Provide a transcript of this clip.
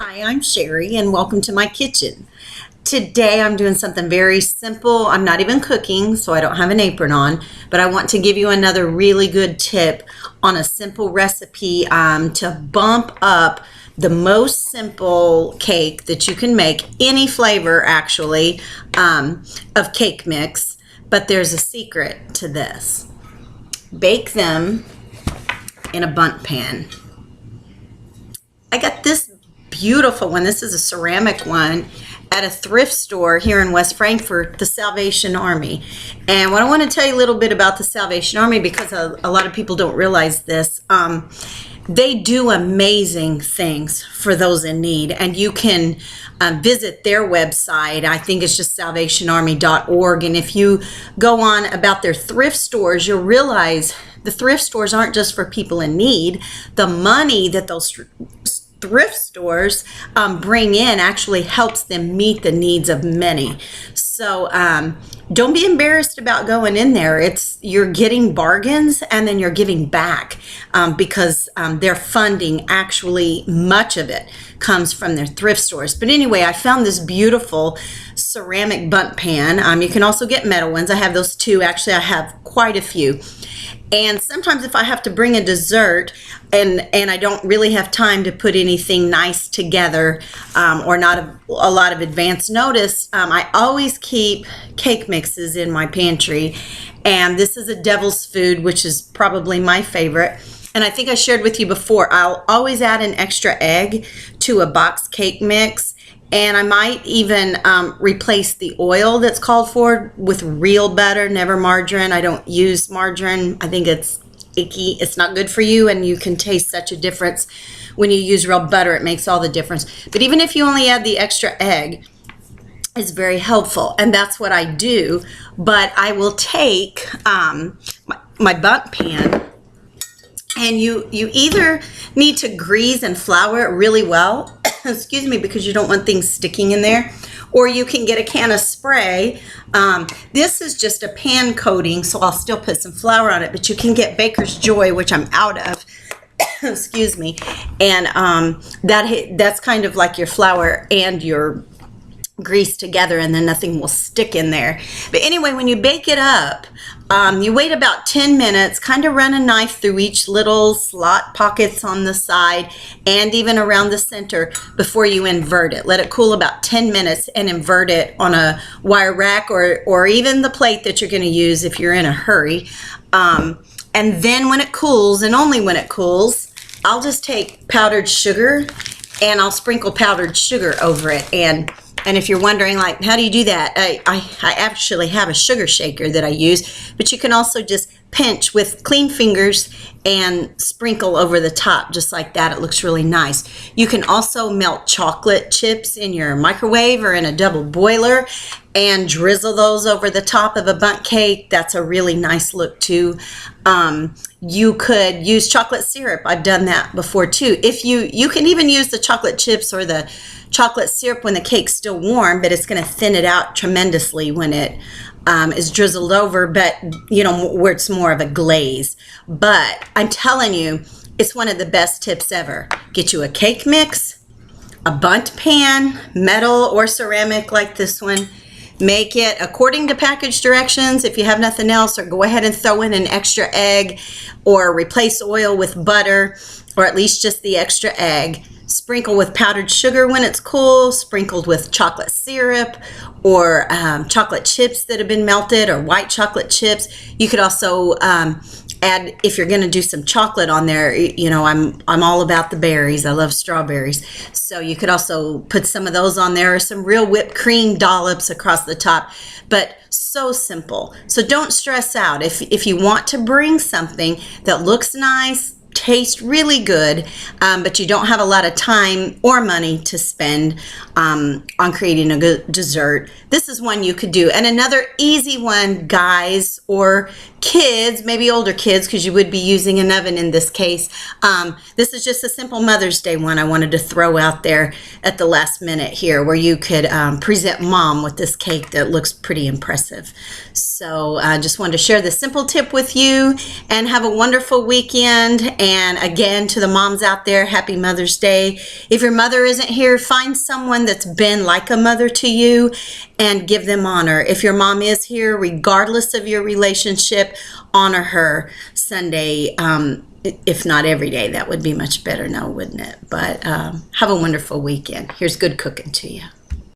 Hi, I'm Sherry and welcome to my kitchen. Today I'm doing something very simple. I'm not even cooking, so I don't have an apron on, but I want to give you another really good tip on a simple recipe to bump up the most simple cake that you can make, any flavor actually, of cake mix, but there's a secret to this. Bake them in a bundt pan. I got this beautiful one. This is a ceramic one at a thrift store here in West Frankfort, the Salvation Army. And what I want to tell you a little bit about the Salvation Army, because a lot of people don't realize this, they do amazing things for those in need, and you can visit their website. I think it's just salvationarmy.org, and if you go on about their thrift stores, you'll realize the thrift stores aren't just for people in need. The money that those thrift stores bring in actually helps them meet the needs of many. So don't be embarrassed about going in there. You're getting bargains, and then you're giving back because their funding, actually much of it comes from their thrift stores. But anyway, I found this beautiful ceramic bundt pan. You can also get metal ones. I have those too. Actually, I have quite a few. And sometimes if I have to bring a dessert and I don't really have time to put anything nice together or not a lot of advance notice, I always keep cake mixes in my pantry. And this is a devil's food, which is probably my favorite. And I think I shared with you before, I'll always add an extra egg to a box cake mix. And I might even replace the oil that's called for with real butter, never margarine. I don't use margarine. I think it's icky. It's not good for you, and you can taste such a difference when you use real butter. It makes all the difference. But even if you only add the extra egg, it's very helpful, and that's what I do. But I will take my bundt pan, and you either need to grease and flour it really well, excuse me, because you don't want things sticking in there, or you can get a can of spray. This is just a pan coating, so I'll still put some flour on it, but you can get Baker's Joy, which I'm out of, excuse me, and that's kind of like your flour and your grease together, and then nothing will stick in there. But anyway, when you bake it up, you wait about 10 minutes, kind of run a knife through each little slot pockets on the side and even around the center before you invert it. Let it cool about 10 minutes and invert it on a wire rack or even the plate that you're going to use if you're in a hurry. And then when it cools, and only when it cools, I'll just take powdered sugar and I'll sprinkle powdered sugar over it. And if you're wondering, like, how do you do that? I actually have a sugar shaker that I use, but you can also just pinch with clean fingers and sprinkle over the top just like that. It looks really nice. You can also melt chocolate chips in your microwave or in a double boiler and drizzle those over the top of a bundt cake. That's a really nice look too. You could use chocolate syrup. I've done that before too. If you can even use the chocolate chips or the chocolate syrup when the cake's still warm, but it's going to thin it out tremendously when it is drizzled over, but you know, where it's more of a glaze. But I'm telling you, it's one of the best tips ever. Get you a cake mix, a bundt pan, metal or ceramic like this one. Make it according to package directions if you have nothing else, or go ahead and throw in an extra egg or replace oil with butter, or at least just the extra egg. Sprinkle with powdered sugar when it's cool, sprinkled with chocolate syrup or chocolate chips that have been melted, or white chocolate chips. You could also add, if you're going to do some chocolate on there, you know, I'm all about the berries. I love strawberries. So you could also put some of those on there, or some real whipped cream dollops across the top. But so simple. So don't stress out. If you want to bring something that looks nice, tastes really good, but you don't have a lot of time or money to spend on creating a good dessert, this is one you could do. And another easy one, guys or kids, maybe older kids, because you would be using an oven in this case. This is just a simple Mother's Day one I wanted to throw out there at the last minute here, where you could present mom with this cake that looks pretty impressive. So I just wanted to share this simple tip with you, and have a wonderful weekend. And again, to the moms out there, happy Mother's Day. If your mother isn't here, find someone that's been like a mother to you and give them honor. If your mom is here, regardless of your relationship, honor her Sunday. If not every day, that would be much better now, wouldn't it? But have a wonderful weekend. Here's good cooking to you.